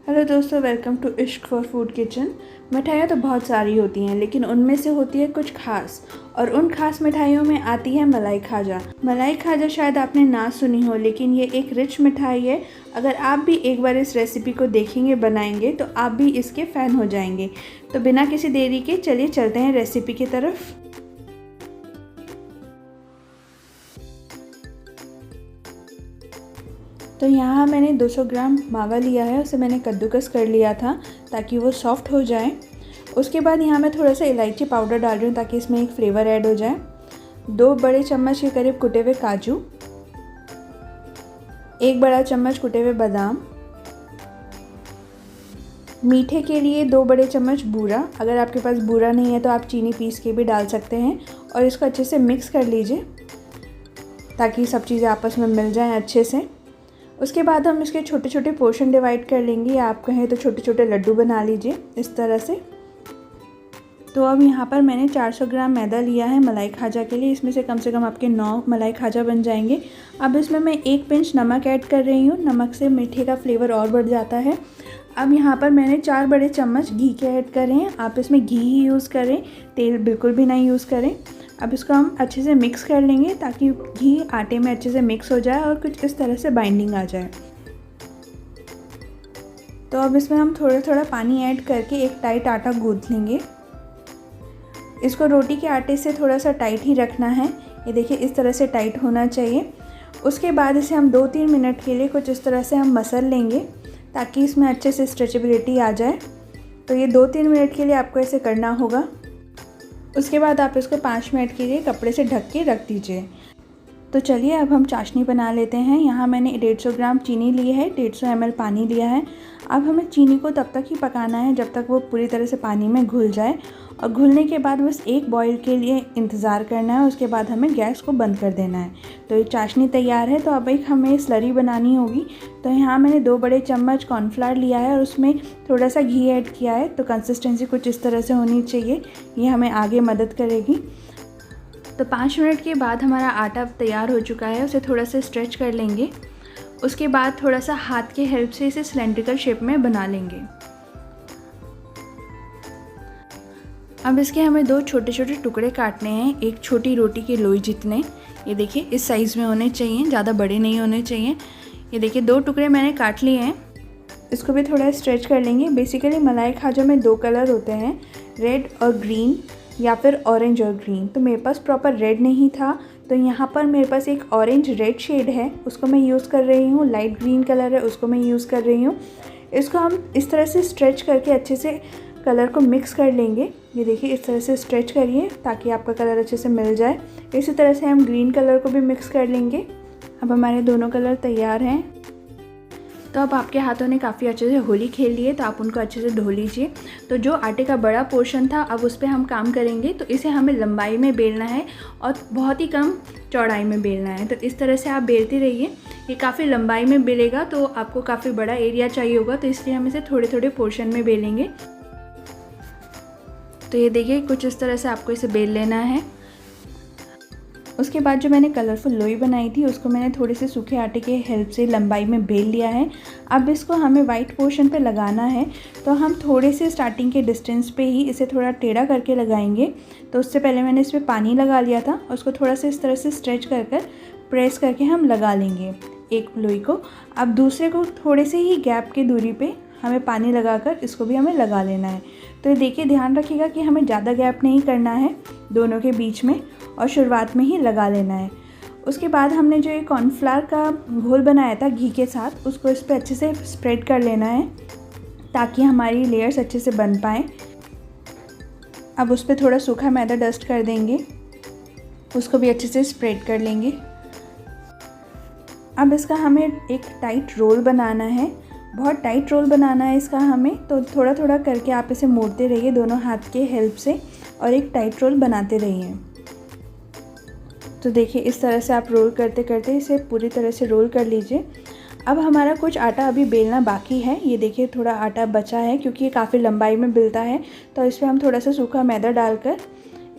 Hello दोस्तों, welcome to इश्क for food kitchen. मिठाइयाँ तो बहुत सारी होती हैं, लेकिन उनमें से होती है कुछ खास, और उन खास मिठाइयों में आती है मलाई खाजा। मलाई खाजा शायद आपने ना सुनी हो, लेकिन ये एक रिच मिठाई है। अगर आप भी एक बार इस रेसिपी को देखेंगे, बनाएंगे, तो आप भी इसके फ़ैन हो जाएंगे। तो बिना किसी देरी के चलिए चलते हैं रेसिपी की तरफ। तो यहाँ मैंने 200 ग्राम मावा लिया है, उसे मैंने कद्दूकस कर लिया था ताकि वो सॉफ्ट हो जाए। उसके बाद यहाँ मैं थोड़ा सा इलायची पाउडर डाल रही हूँ ताकि इसमें एक फ्लेवर ऐड हो जाए। 2 बड़े चम्मच के करीब कुटे हुए काजू, 1 बड़ा चम्मच कुटे हुए बादाम, मीठे के लिए 2 बड़े चम्मच बूरा। अगर आपके पास बूरा नहीं है तो आप चीनी पीस के भी डाल सकते हैं। और इसको अच्छे से मिक्स कर लीजिए ताकि सब चीज़ें आपस में मिल जाएं अच्छे से। उसके बाद हम इसके छोटे छोटे पोर्शन डिवाइड कर लेंगे, या आप कहें तो छोटे छोटे लड्डू बना लीजिए इस तरह से। तो अब यहाँ पर मैंने 400 ग्राम मैदा लिया है मलाई खाजा के लिए। इसमें से कम आपके 9 मलाई खाजा बन जाएंगे। अब इसमें मैं 1 पिंच नमक ऐड कर रही हूँ। नमक से मीठे का फ्लेवर और बढ़ जाता है। अब यहाँ पर मैंने 4 बड़े चम्मच घी के ऐड कर रहे हैं। आप इसमें घी ही यूज़ करें, तेल बिल्कुल भी नहीं यूज़ करें। अब इसको हम अच्छे से मिक्स कर लेंगे ताकि घी आटे में अच्छे से मिक्स हो जाए और कुछ इस तरह से बाइंडिंग आ जाए। तो अब इसमें हम थोड़ा थोड़ा पानी ऐड करके एक टाइट आटा गूंथ लेंगे। इसको रोटी के आटे से थोड़ा सा टाइट ही रखना है। ये देखिए, इस तरह से टाइट होना चाहिए। उसके बाद इसे हम 2-3 मिनट के लिए कुछ इस तरह से हम मसल लेंगे ताकि इसमें अच्छे से स्ट्रेचेबिलिटी आ जाए। तो ये 2-3 मिनट के लिए आपको ऐसे करना होगा। उसके बाद आप इसको 5 मिनट के लिए कपड़े से ढक के रख दीजिए। तो चलिए अब हम चाशनी बना लेते हैं। यहाँ मैंने 150 ग्राम चीनी ली है, 150 ml पानी लिया है। अब हमें चीनी को तब तक ही पकाना है जब तक वो पूरी तरह से पानी में घुल जाए, और घुलने के बाद बस एक बॉईल के लिए इंतज़ार करना है। उसके बाद हमें गैस को बंद कर देना है। तो ये चाशनी तैयार है। तो अब एक हमें स्लरी बनानी होगी। तो यहाँ मैंने 2 बड़े चम्मच कॉर्नफ्लावर लिया है और उसमें थोड़ा सा घी ऐड किया है। तो कंसिस्टेंसी कुछ इस तरह से होनी चाहिए, ये हमें आगे मदद करेगी। तो 5 मिनट के बाद हमारा आटा तैयार हो चुका है। उसे थोड़ा सा स्ट्रेच कर लेंगे। उसके बाद थोड़ा सा हाथ के हेल्प से इसे सिलेंड्रिकल शेप में बना लेंगे। अब इसके हमें 2 छोटे छोटे टुकड़े काटने हैं, एक छोटी रोटी के लोई जितने। ये देखिए, इस साइज़ में होने चाहिए, ज़्यादा बड़े नहीं होने चाहिए। ये देखिए, 2 टुकड़े मैंने काट लिए हैं। इसको भी थोड़ा स्ट्रेच कर लेंगे। बेसिकली मलाई खाजा में 2 कलर होते हैं, रेड और ग्रीन, या फिर ऑरेंज और ग्रीन। तो मेरे पास प्रॉपर रेड नहीं था, तो यहाँ पर मेरे पास एक ऑरेंज रेड शेड है, उसको मैं यूज़ कर रही हूँ। लाइट ग्रीन कलर है, उसको मैं यूज़ कर रही हूँ। इसको हम इस तरह से स्ट्रेच करके अच्छे से कलर को मिक्स कर लेंगे। ये देखिए, इस तरह से स्ट्रेच करिए ताकि आपका कलर अच्छे से मिल जाए। इसी तरह से हम ग्रीन कलर को भी मिक्स कर लेंगे। अब हमारे दोनों कलर तैयार हैं। तो अब आपके हाथों ने काफ़ी अच्छे से होली खेल लिए, तो आप उनको अच्छे से धो लीजिए। तो जो आटे का बड़ा पोर्शन था, अब उस पर हम काम करेंगे। तो इसे हमें लंबाई में बेलना है और बहुत ही कम चौड़ाई में बेलना है। तो इस तरह से आप बेलते रहिए। ये काफ़ी लंबाई में बेलेगा तो आपको काफ़ी बड़ा एरिया चाहिए होगा, तो इसलिए हम इसे थोड़े थोड़े पोर्शन में बेलेंगे। तो ये देखिए, कुछ इस तरह से आपको इसे बेल लेना है। उसके बाद जो मैंने कलरफुल लोई बनाई थी, उसको मैंने थोड़े से सूखे आटे के हेल्प से लंबाई में बेल लिया है। अब इसको हमें वाइट पोर्शन पे लगाना है। तो हम थोड़े से स्टार्टिंग के डिस्टेंस पे ही इसे थोड़ा टेढ़ा करके लगाएंगे। तो उससे पहले मैंने इसमें पानी लगा लिया था और उसको थोड़ा सा इस तरह से स्ट्रेच कर प्रेस करके हम लगा लेंगे एक लोई को। अब दूसरे को थोड़े से ही गैप की दूरी पे हमें पानी लगाकर इसको भी हमें लगा लेना है। तो ये देखिए, ध्यान रखिएगा कि हमें ज़्यादा गैप नहीं करना है दोनों के बीच में, और शुरुआत में ही लगा लेना है। उसके बाद हमने जो ये कॉर्नफ्लावर का घोल बनाया था घी के साथ, उसको इस पर अच्छे से स्प्रेड कर लेना है ताकि हमारी लेयर्स अच्छे से बन पाएँ। अब उस पर थोड़ा सूखा मैदा डस्ट कर देंगे, उसको भी अच्छे से स्प्रेड कर लेंगे। अब इसका हमें एक टाइट रोल बनाना है, बहुत टाइट रोल बनाना है इसका हमें। तो थोड़ा थोड़ा करके आप इसे मोड़ते रहिए दोनों हाथ के हेल्प से, और एक टाइट रोल बनाते रहिए। तो देखिए, इस तरह से आप रोल करते करते इसे पूरी तरह से रोल कर लीजिए। अब हमारा कुछ आटा अभी बेलना बाकी है। ये देखिए, थोड़ा आटा बचा है क्योंकि ये काफ़ी लंबाई में बेलता है। तो इस पर हम थोड़ा सा सूखा मैदा डालकर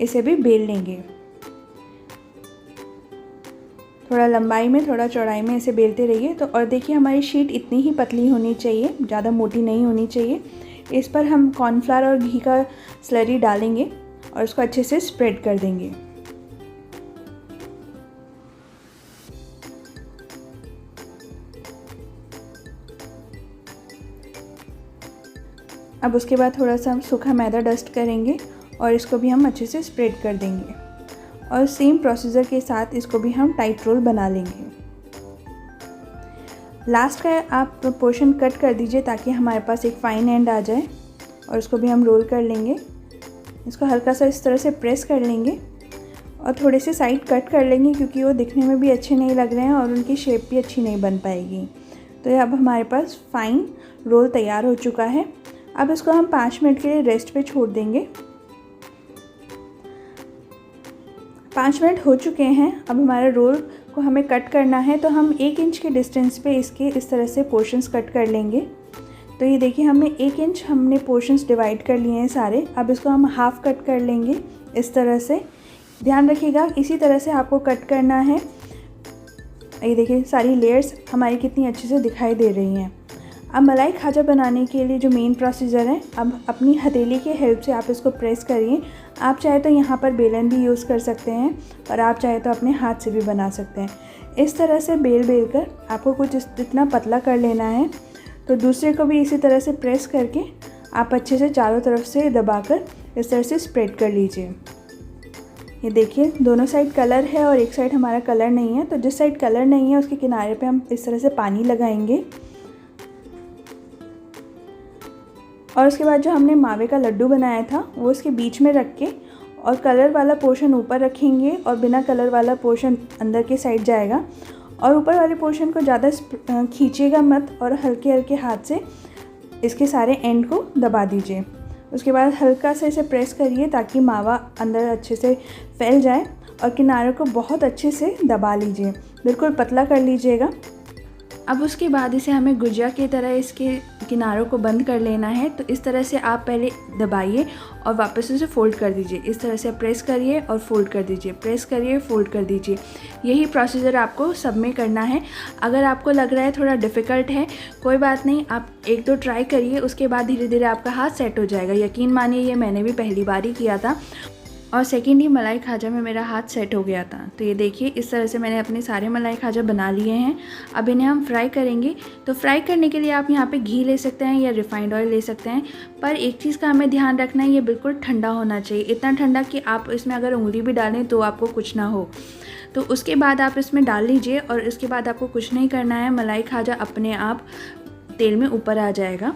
इसे भी बेल लेंगे। थोड़ा लंबाई में थोड़ा चौड़ाई में ऐसे बेलते रहिए। तो और देखिए हमारी शीट इतनी ही पतली होनी चाहिए, ज़्यादा मोटी नहीं होनी चाहिए। इस पर हम कॉर्नफ्लावर और घी का स्लरी डालेंगे और इसको अच्छे से स्प्रेड कर देंगे। अब उसके बाद थोड़ा सा हम सूखा मैदा डस्ट करेंगे और इसको भी हम अच्छे से स्प्रेड कर देंगे और सेम प्रोसीजर के साथ इसको भी हम टाइट रोल बना लेंगे। लास्ट का आप पोर्शन कट कर दीजिए ताकि हमारे पास एक फाइन एंड आ जाए और इसको भी हम रोल कर लेंगे। इसको हल्का सा इस तरह से प्रेस कर लेंगे और थोड़े से साइड कट कर लेंगे क्योंकि वो दिखने में भी अच्छे नहीं लग रहे हैं और उनकी शेप भी अच्छी नहीं बन पाएगी। तो अब हमारे पास फाइन रोल तैयार हो चुका है। अब इसको हम 5 मिनट के लिए रेस्ट पे छोड़ देंगे। 5 मिनट हो चुके हैं। अब हमारे रोल को हमें कट करना है तो हम 1 इंच के डिस्टेंस पे इसके इस तरह से पोर्शंस कट कर लेंगे। तो ये देखिए हमने 1 इंच हमने पोर्शंस डिवाइड कर लिए हैं सारे। अब इसको हम हाफ़ कट कर लेंगे इस तरह से। ध्यान रखिएगा इसी तरह से आपको कट करना है। ये देखिए सारी लेयर्स हमारी कितनी अच्छे से दिखाई दे रही हैं। अब मलाई खाजा बनाने के लिए जो मेन प्रोसीजर है, अब अपनी हथेली की हेल्प से आप इसको प्रेस करिए। आप चाहे तो यहाँ पर बेलन भी यूज़ कर सकते हैं और आप चाहे तो अपने हाथ से भी बना सकते हैं। इस तरह से बेल कर आपको कुछ इतना पतला कर लेना है। तो दूसरे को भी इसी तरह से प्रेस करके आप अच्छे से चारों तरफ से दबाकर इस तरह से स्प्रेड कर लीजिए। ये देखिए दोनों साइड कलर है और एक साइड हमारा कलर नहीं है। तो जिस साइड कलर नहीं है उसके किनारे पे हम इस तरह से पानी लगाएंगे और उसके बाद जो हमने मावे का लड्डू बनाया था वो इसके बीच में रख के और कलर वाला पोर्शन ऊपर रखेंगे और बिना कलर वाला पोर्शन अंदर के साइड जाएगा। और ऊपर वाले पोर्शन को ज़्यादा खींचिएगा मत और हल्के हल्के हाथ से इसके सारे एंड को दबा दीजिए। उसके बाद हल्का से इसे प्रेस करिए ताकि मावा अंदर अच्छे से फैल जाए और किनारों को बहुत अच्छे से दबा लीजिए, बिल्कुल पतला कर लीजिएगा। अब उसके बाद इसे हमें गुजिया की तरह इसके किनारों को बंद कर लेना है। तो इस तरह से आप पहले दबाइए और वापस उसे फोल्ड कर दीजिए। इस तरह से प्रेस करिए और फोल्ड कर दीजिए, प्रेस करिए फोल्ड कर दीजिए। यही प्रोसीजर आपको सब में करना है। अगर आपको लग रहा है थोड़ा डिफ़िकल्ट है, कोई बात नहीं, आप 1-2 ट्राई करिए, उसके बाद धीरे धीरे आपका हाथ सेट हो जाएगा। यकीन मानिए ये मैंने भी पहली बार ही किया था और सेकेंड ही मलाई खाजा में मेरा हाथ सेट हो गया था। तो ये देखिए इस तरह से मैंने अपने सारे मलाई खाजा बना लिए हैं। अब इन्हें हम फ्राई करेंगे। तो फ्राई करने के लिए आप यहाँ पे घी ले सकते हैं या रिफाइंड ऑयल ले सकते हैं, पर एक चीज़ का हमें ध्यान रखना है, ये बिल्कुल ठंडा होना चाहिए। इतना ठंडा कि आप इसमें अगर उंगली भी डालें तो आपको कुछ ना हो। तो उसके बाद आप इसमें डाल लीजिए और इसके बाद आपको कुछ नहीं करना है। मलाई खाजा अपने आप तेल में ऊपर आ जाएगा।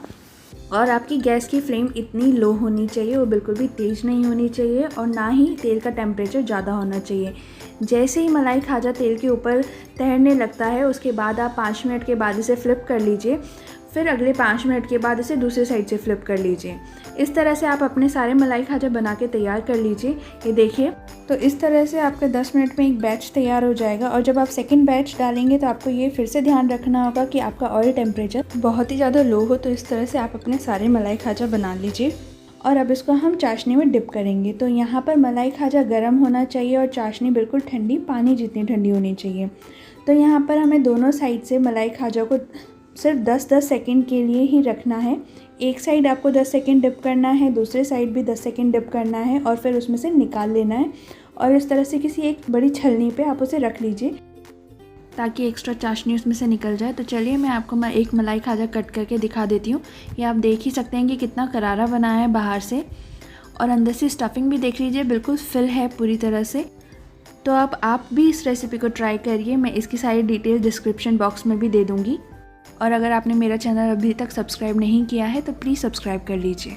और आपकी गैस की फ्लेम इतनी लो होनी चाहिए, वो बिल्कुल भी तेज़ नहीं होनी चाहिए और ना ही तेल का टेम्परेचर ज़्यादा होना चाहिए। जैसे ही मलाई खाजा तेल के ऊपर तैरने लगता है उसके बाद आप 5 मिनट के बाद इसे फ्लिप कर लीजिए। फिर अगले 5 मिनट के बाद इसे दूसरे साइड से फ्लिप कर लीजिए। इस तरह से आप अपने सारे मलाई खाजा बना के तैयार कर लीजिए। ये देखिए, तो इस तरह से आपका 10 मिनट में एक बैच तैयार हो जाएगा। और जब आप सेकंड बैच डालेंगे तो आपको ये फिर से ध्यान रखना होगा कि आपका ऑयल टेम्परेचर बहुत ही ज़्यादा लो हो। तो इस तरह से आप अपने सारे मलाई खाजा बना लीजिए और अब इसको हम चाशनी में डिप करेंगे। तो यहाँ पर मलाई खाजा गर्म होना चाहिए और चाशनी बिल्कुल ठंडी, पानी जितनी ठंडी होनी चाहिए। तो यहाँ पर हमें दोनों साइड से मलाई खाजा को सिर्फ 10-10 सेकंड के लिए ही रखना है। एक साइड आपको 10 सेकंड डिप करना है, दूसरे साइड भी 10 सेकंड डिप करना है और फिर उसमें से निकाल लेना है। और इस तरह से किसी एक बड़ी छलनी पे आप उसे रख लीजिए ताकि एक्स्ट्रा चाशनी उसमें से निकल जाए। तो चलिए मैं आपको एक मलाई खाजा कट करके दिखा देती हूँ। ये आप देख ही सकते हैं कि कितना करारा बना है बाहर से और अंदर से स्टफिंग भी देख लीजिए, बिल्कुल फिल है पूरी तरह से। तो अब आप भी इस रेसिपी को ट्राई करिए। मैं इसकी सारी डिटेल डिस्क्रिप्शन बॉक्स में भी दे दूँगी। और अगर आपने मेरा चैनल अभी तक सब्सक्राइब नहीं किया है तो प्लीज़ सब्सक्राइब कर लीजिए।